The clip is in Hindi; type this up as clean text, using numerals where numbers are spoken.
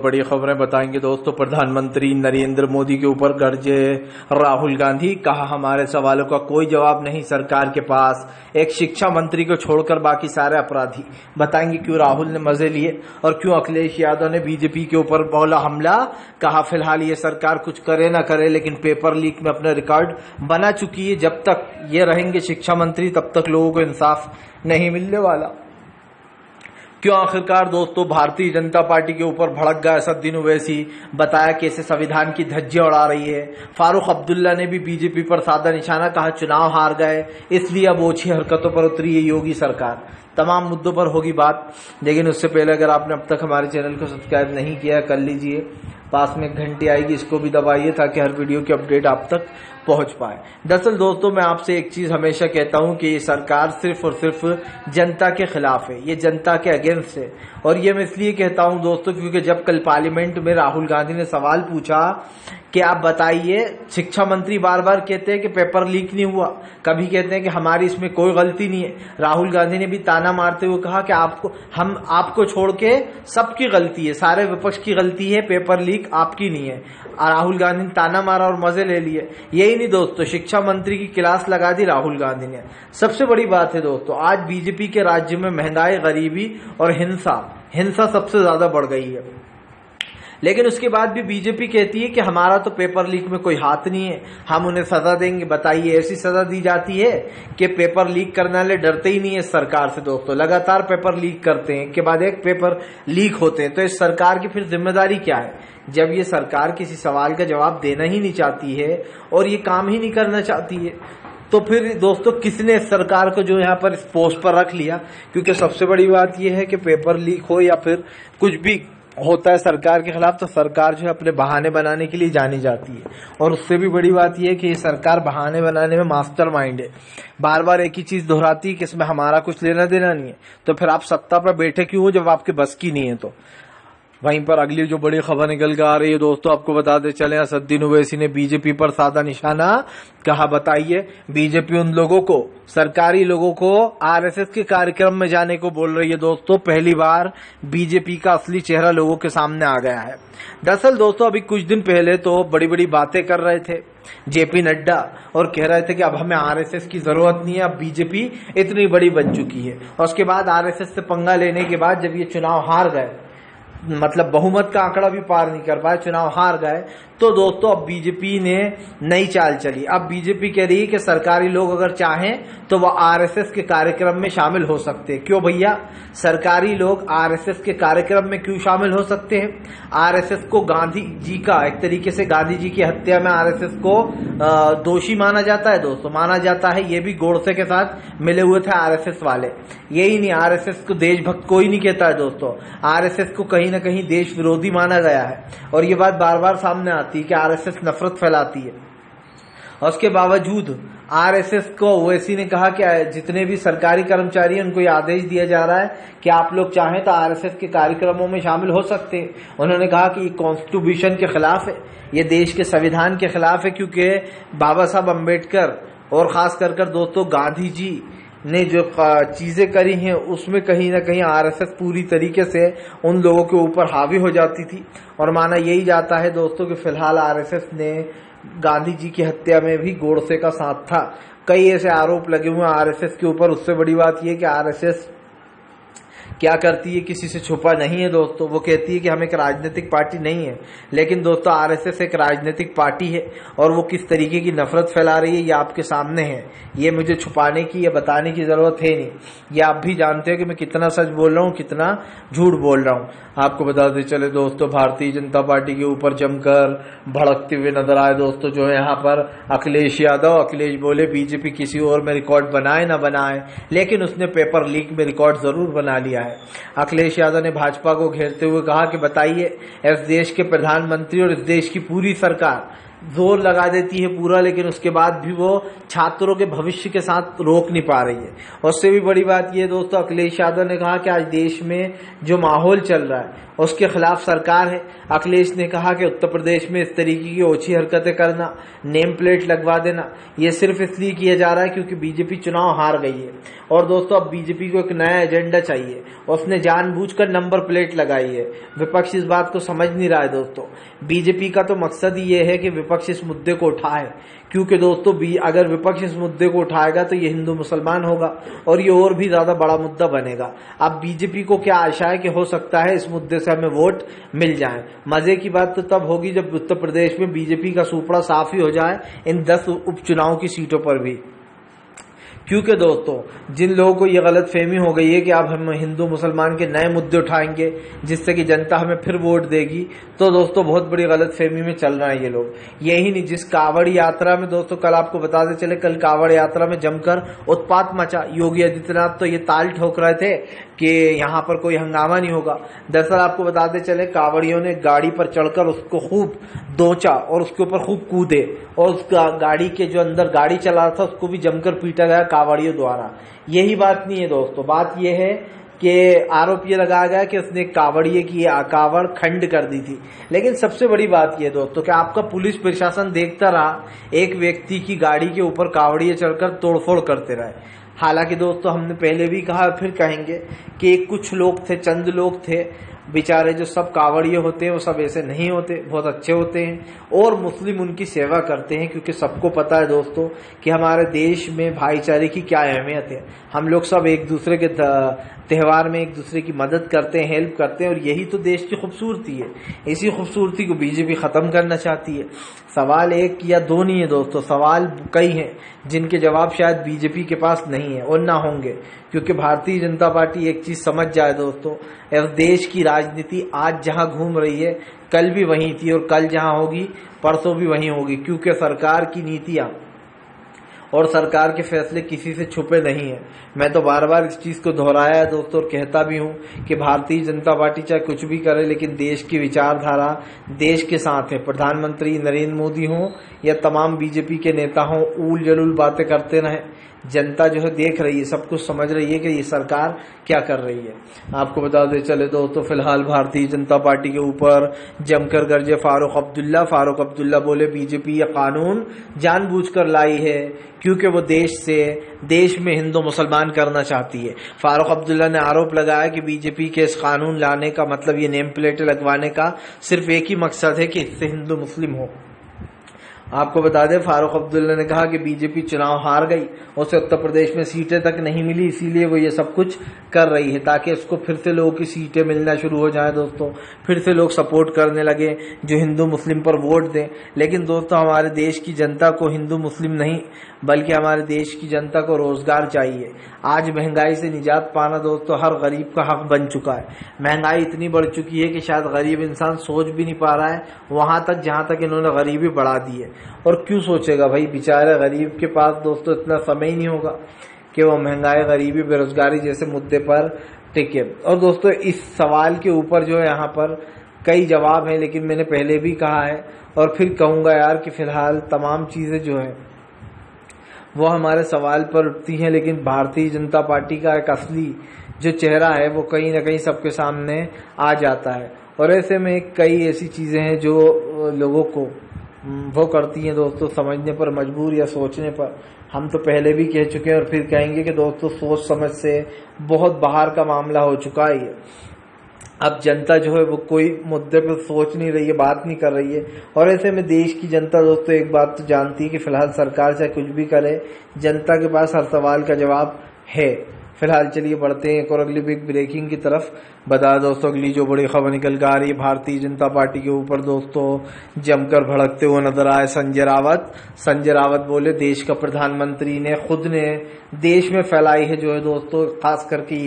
बड़ी खबरें बताएंगे दोस्तों। प्रधानमंत्री नरेंद्र मोदी के ऊपर गरजे राहुल गांधी, कहा हमारे सवालों का कोई जवाब नहीं सरकार के पास, एक शिक्षा मंत्री को छोड़कर बाकी सारे अपराधी। बताएंगे क्यों राहुल ने मजे लिए और क्यों अखिलेश यादव ने बीजेपी के ऊपर बोला हमला। कहा फिलहाल ये सरकार कुछ करे ना करे लेकिन पेपर लीक में अपना रिकॉर्ड बना चुकी है। जब तक ये रहेंगे शिक्षा मंत्री तब तक लोगों को इंसाफ नहीं मिलने वाला। क्यों आखिरकार दोस्तों भारतीय जनता पार्टी के ऊपर भड़क गया असदुद्दीन ओवैसी, बताया कैसे संविधान की धज्जियां उड़ा रही है। फारूक अब्दुल्ला ने भी बीजेपी पर साधा निशाना, कहा चुनाव हार गए इसलिए अब ओछी हरकतों पर उतरी है योगी सरकार। तमाम मुद्दों पर होगी बात, लेकिन उससे पहले अगर आपने अब तक हमारे चैनल को सब्सक्राइब नहीं किया कर लीजिए, पास में एक घंटी आएगी इसको भी दबाइए ताकि हर वीडियो की अपडेट आप तक पहुंच पाए। दरअसल दोस्तों मैं आपसे एक चीज हमेशा कहता हूं कि ये सरकार सिर्फ और सिर्फ जनता के खिलाफ है, ये जनता के अगेंस्ट है। और ये मैं इसलिए कहता हूं दोस्तों क्योंकि जब कल पार्लियामेंट में राहुल गांधी ने सवाल पूछा कि आप बताइए, शिक्षा मंत्री बार बार कहते हैं कि पेपर लीक नहीं हुआ, कभी कहते हैं कि हमारी इसमें कोई गलती नहीं है। राहुल गांधी ने भी ताना मारते हुए कहा कि आपको छोड़ के सबकी गलती है, सारे विपक्ष की गलती है, पेपर लीक आपकी नहीं है। राहुल गांधी ने ताना मारा और मजे ले लिए। यही नहीं दोस्तों, शिक्षा मंत्री की क्लास लगा दी राहुल गांधी ने। सबसे बड़ी बात है दोस्तों, आज बीजेपी के राज्य में महंगाई, गरीबी और हिंसा सबसे ज्यादा बढ़ गई है। लेकिन उसके बाद भी बीजेपी कहती है कि हमारा तो पेपर लीक में कोई हाथ नहीं है, हम उन्हें सजा देंगे। बताइए ऐसी सजा दी जाती है कि पेपर लीक करने वाले डरते ही नहीं है सरकार से दोस्तों, लगातार पेपर लीक करते हैं, एक के बाद एक पेपर लीक होते हैं। तो इस सरकार की फिर जिम्मेदारी क्या है जब ये सरकार किसी सवाल का जवाब देना ही नहीं चाहती है और ये काम ही नहीं करना चाहती है? तो फिर दोस्तों किसने इस सरकार को जो यहाँ पर इस पोस्ट पर रख लिया? क्योंकि सबसे बड़ी बात यह है कि पेपर लीक हो या फिर कुछ भी होता है सरकार के खिलाफ तो सरकार जो है अपने बहाने बनाने के लिए जानी जाती है। और उससे भी बड़ी बात यह है कि ये सरकार बहाने बनाने में मास्टरमाइंड है, बार बार एक ही चीज दोहराती है कि इसमें हमारा कुछ लेना देना नहीं है। तो फिर आप सत्ता पर बैठे क्यों हो जब आपके बस की नहीं है? तो वहीं पर अगली जो बड़ी खबर निकल के आ रही है दोस्तों, आपको बताते चले असदुद्दीन ओवैसी ने बीजेपी पर साधा निशाना। कहा बताइए, बीजेपी उन लोगों को, सरकारी लोगों को आरएसएस के कार्यक्रम में जाने को बोल रही है दोस्तों। पहली बार बीजेपी का असली चेहरा लोगों के सामने आ गया है। दरअसल दोस्तों अभी कुछ दिन पहले तो बड़ी बड़ी बातें कर रहे थे जेपी नड्डा और कह रहे थे कि अब हमें आरएसएस की जरूरत नहीं है, अब बीजेपी इतनी बड़ी बन चुकी है। और उसके बाद आरएसएस से पंगा लेने के बाद जब ये चुनाव हार गए, मतलब बहुमत का आंकड़ा भी पार नहीं कर पाए, चुनाव हार गए, तो दोस्तों अब बीजेपी ने नई चाल चली। अब बीजेपी कह रही है कि सरकारी लोग अगर चाहें तो वो आरएसएस के कार्यक्रम में शामिल हो सकते हैं। क्यों भैया, सरकारी लोग आरएसएस के कार्यक्रम में क्यों शामिल हो सकते हैं? आरएसएस को गांधी जी का, एक तरीके से गांधी जी की हत्या में आरएसएस को दोषी माना जाता है दोस्तों, माना जाता है। ये भी गोडसे के साथ मिले हुए थे आरएसएस वाले। यही नहीं, आरएसएस को देशभक्त कोई नहीं कहता है दोस्तों, आरएसएस को कहीं ना कहीं देश विरोधी माना गया है। और ये बात बार बार सामने आती है कि आरएसएस नफरत फैलाती है। और उसके बावजूद आरएसएस को ओवैसी ने कहा कि जितने भी सरकारी कर्मचारी हैं उनको ये आदेश दिया जा रहा है कि आप लोग चाहें तो आरएसएस के कार्यक्रमों में शामिल हो सकते हैं। उन्होंने कहा कि ये कॉन्स्टिट्यूशन के खिलाफ है, ये देश के संविधान के खिलाफ है, क्योंकि बाबा साहब अम्बेडकर और खास कर दोस्तों गांधी जी ने जो चीजें करी हैं उसमें कहीं ना कहीं आरएसएस पूरी तरीके से उन लोगों के ऊपर हावी हो जाती थी। और माना यही जाता है दोस्तों कि फिलहाल आरएसएस ने गांधी जी की हत्या में भी गोडसे का साथ था। कई ऐसे आरोप लगे हुए आरएसएस के ऊपर। उससे बड़ी बात यह कि आरएसएस क्या करती है किसी से छुपा नहीं है दोस्तों। वो कहती है कि हम एक राजनीतिक पार्टी नहीं है, लेकिन दोस्तों आरएसएस एक राजनीतिक पार्टी है और वो किस तरीके की नफरत फैला रही है ये आपके सामने है। ये मुझे छुपाने की या बताने की जरूरत है नहीं, ये आप भी जानते हो कि मैं कितना सच बोल रहा हूँ, कितना झूठ बोल रहा हूँ। आपको बताते चले दोस्तों, भारतीय जनता पार्टी के ऊपर जमकर भड़कते हुए नजर आए दोस्तों जो है यहाँ पर अखिलेश यादव। अखिलेश बोले बीजेपी किसी और में रिकॉर्ड बनाए ना बनाए, लेकिन उसने पेपर लीक में रिकॉर्ड जरूर बना लिया है। अखिलेश यादव ने भाजपा को घेरते हुए कहा कि बताइए, इस देश के प्रधानमंत्री और इस देश की पूरी सरकार जोर लगा देती है पूरा, लेकिन उसके बाद भी वो छात्रों के भविष्य के साथ रोक नहीं पा रही है। और उससे भी बड़ी बात ये दोस्तों, अखिलेश यादव ने कहा कि आज देश में जो माहौल चल रहा है उसके खिलाफ सरकार है। अखिलेश ने कहा कि उत्तर प्रदेश में इस तरीके की ओछी हरकतें करना, नेम प्लेट लगवा देना, ये सिर्फ इसलिए किया जा रहा है क्योंकि बीजेपी चुनाव हार गई है। और दोस्तों अब बीजेपी को एक नया एजेंडा चाहिए, उसने जानबूझकर नंबर प्लेट लगाई है। विपक्ष इस बात को समझ नहीं रहा है दोस्तों। बीजेपी का तो मकसद ही ये है कि विपक्ष इस मुद्दे को उठाए, क्योंकि दोस्तों अगर विपक्ष इस मुद्दे को उठाएगा तो ये हिंदू मुसलमान होगा और ये और भी ज्यादा बड़ा मुद्दा बनेगा। अब बीजेपी को क्या आशा है कि हो सकता है इस मुद्दे से हमें वोट मिल जाए। मजे की बात तो तब होगी जब उत्तर प्रदेश में बीजेपी का सूपड़ा साफ ही हो जाए इन 10 उपचुनाव की सीटों पर भी। क्योंकि दोस्तों जिन लोगों को ये गलत फहमी हो गई है कि अब हम हिंदू मुसलमान के नए मुद्दे उठाएंगे जिससे कि जनता हमें फिर वोट देगी, तो दोस्तों बहुत बड़ी गलत फहमी में चल रहे हैं ये लोग। यही नहीं, जिस कावड़ यात्रा में दोस्तों कल आपको बताते चले, कल कावड़ यात्रा में जमकर उत्पात मचा। योगी आदित्यनाथ तो ये ताल ठोक रहे थे कि यहाँ पर कोई हंगामा नहीं होगा। दरअसल आपको बताते चले कावड़ियों ने गाड़ी पर चढ़कर उसको खूब दोचा और उसके ऊपर खूब कूदे और उस गाड़ी के जो अंदर गाड़ी चला रहा था उसको भी जमकर पीटा गया कावड़ियों द्वारा। यही बात नहीं है दोस्तों, बात यह है कि आरोप ये लगाया गया कि उसने कावड़िए की कावड़ खंड कर दी थी। लेकिन सबसे बड़ी बात यह दोस्तों कि आपका पुलिस प्रशासन देखता रहा एक व्यक्ति की गाड़ी के ऊपर कावड़िए चढ़कर तोड़फोड़ करते रहे। हालांकि दोस्तों हमने पहले भी कहा फिर कहेंगे कि कुछ लोग थे, चंद लोग थे बेचारे, जो सब कावड़िए होते हैं वो सब ऐसे नहीं होते, बहुत अच्छे होते हैं और मुस्लिम उनकी सेवा करते हैं। क्योंकि सबको पता है दोस्तों कि हमारे देश में भाईचारे की क्या अहमियत है। हम लोग सब एक दूसरे के त्यौहार में एक दूसरे की मदद करते हैं, हेल्प करते हैं और यही तो देश की खूबसूरती है। इसी खूबसूरती को बीजेपी खत्म करना चाहती है। सवाल एक या दो नहीं है दोस्तों, सवाल कई हैं जिनके जवाब शायद बीजेपी के पास नहीं है और ना होंगे। क्योंकि भारतीय जनता पार्टी एक चीज समझ जाए दोस्तों, इस देश की राजनीति आज जहां घूम रही है कल भी वहीं थी और कल जहां होगी परसों भी वहीं होगी। क्योंकि सरकार की नीतियां और सरकार के फैसले किसी से छुपे नहीं है। मैं तो बार बार इस चीज को दोहराया है दोस्तों और कहता भी हूं कि भारतीय जनता पार्टी चाहे कुछ भी करे लेकिन देश की विचारधारा देश के साथ है। प्रधानमंत्री नरेंद्र मोदी हों या तमाम बीजेपी के नेता हों, ऊल जलूल बातें करते रहें, जनता जो है देख रही है, सब कुछ समझ रही है कि ये सरकार क्या कर रही है। आपको बता दे चले दोस्तों, फिलहाल भारतीय जनता पार्टी के ऊपर जमकर गरजे फारूक अब्दुल्ला। फारूक अब्दुल्ला बोले बीजेपी यह कानून जानबूझकर लाई है क्योंकि वो देश में हिंदू मुसलमान करना चाहती है। फारूक अब्दुल्ला ने आरोप लगाया कि बीजेपी के इस कानून लाने का मतलब ये नेम प्लेटें लगवाने का सिर्फ एक ही मकसद है कि इससे हिंदू मुस्लिम हो। आपको बता दें फारूक अब्दुल्ला ने कहा कि बीजेपी चुनाव हार गई, उसे उत्तर प्रदेश में सीटें तक नहीं मिली, इसीलिए वो ये सब कुछ कर रही है ताकि उसको फिर से लोगों की सीटें मिलना शुरू हो जाए दोस्तों, फिर से लोग सपोर्ट करने लगे जो हिंदू मुस्लिम पर वोट दें। लेकिन दोस्तों हमारे देश की जनता को हिंदू मुस्लिम नहीं बल्कि हमारे देश की जनता को रोजगार चाहिए। आज महंगाई से निजात पाना दोस्तों हर गरीब का हक बन चुका है। महंगाई इतनी बढ़ चुकी है कि शायद गरीब इंसान सोच भी नहीं पा रहा है वहां तक जहां तक इन्होंने गरीबी बढ़ा दी है। और क्यों सोचेगा भाई, बेचारा गरीब के पास दोस्तों इतना समय ही नहीं होगा कि वो महंगाई, गरीबी, बेरोजगारी जैसे मुद्दे पर टिके। और दोस्तों इस सवाल के ऊपर जो है यहाँ पर कई जवाब हैं, लेकिन मैंने पहले भी कहा है और फिर कहूंगा यार कि फिलहाल तमाम चीजें जो है वो हमारे सवाल पर उठती हैं, लेकिन भारतीय जनता पार्टी का एक असली जो चेहरा है वो कहीं ना कहीं सबके सामने आ जाता है। और ऐसे में कई ऐसी चीजें हैं जो लोगों को वो करती हैं दोस्तों समझने पर मजबूर या सोचने पर। हम तो पहले भी कह चुके हैं और फिर कहेंगे कि दोस्तों सोच समझ से बहुत बाहर का मामला हो चुका है। अब जनता जो है वो कोई मुद्दे पर सोच नहीं रही है, बात नहीं कर रही है। और ऐसे में देश की जनता दोस्तों एक बात तो जानती है कि फिलहाल सरकार चाहे कुछ भी करे, जनता के पास हर सवाल का जवाब है। फिलहाल चलिए बढ़ते हैं एक और अगली बिग ब्रेकिंग की तरफ। बता दोस्तों अगली जो बड़ी खबर निकल कर आ रही है, भारतीय जनता पार्टी के ऊपर दोस्तों जमकर भड़कते हुए नजर आए संजय रावत। संजय रावत बोले देश का प्रधानमंत्री ने खुद ने देश में फैलाई है जो है दोस्तों खास करके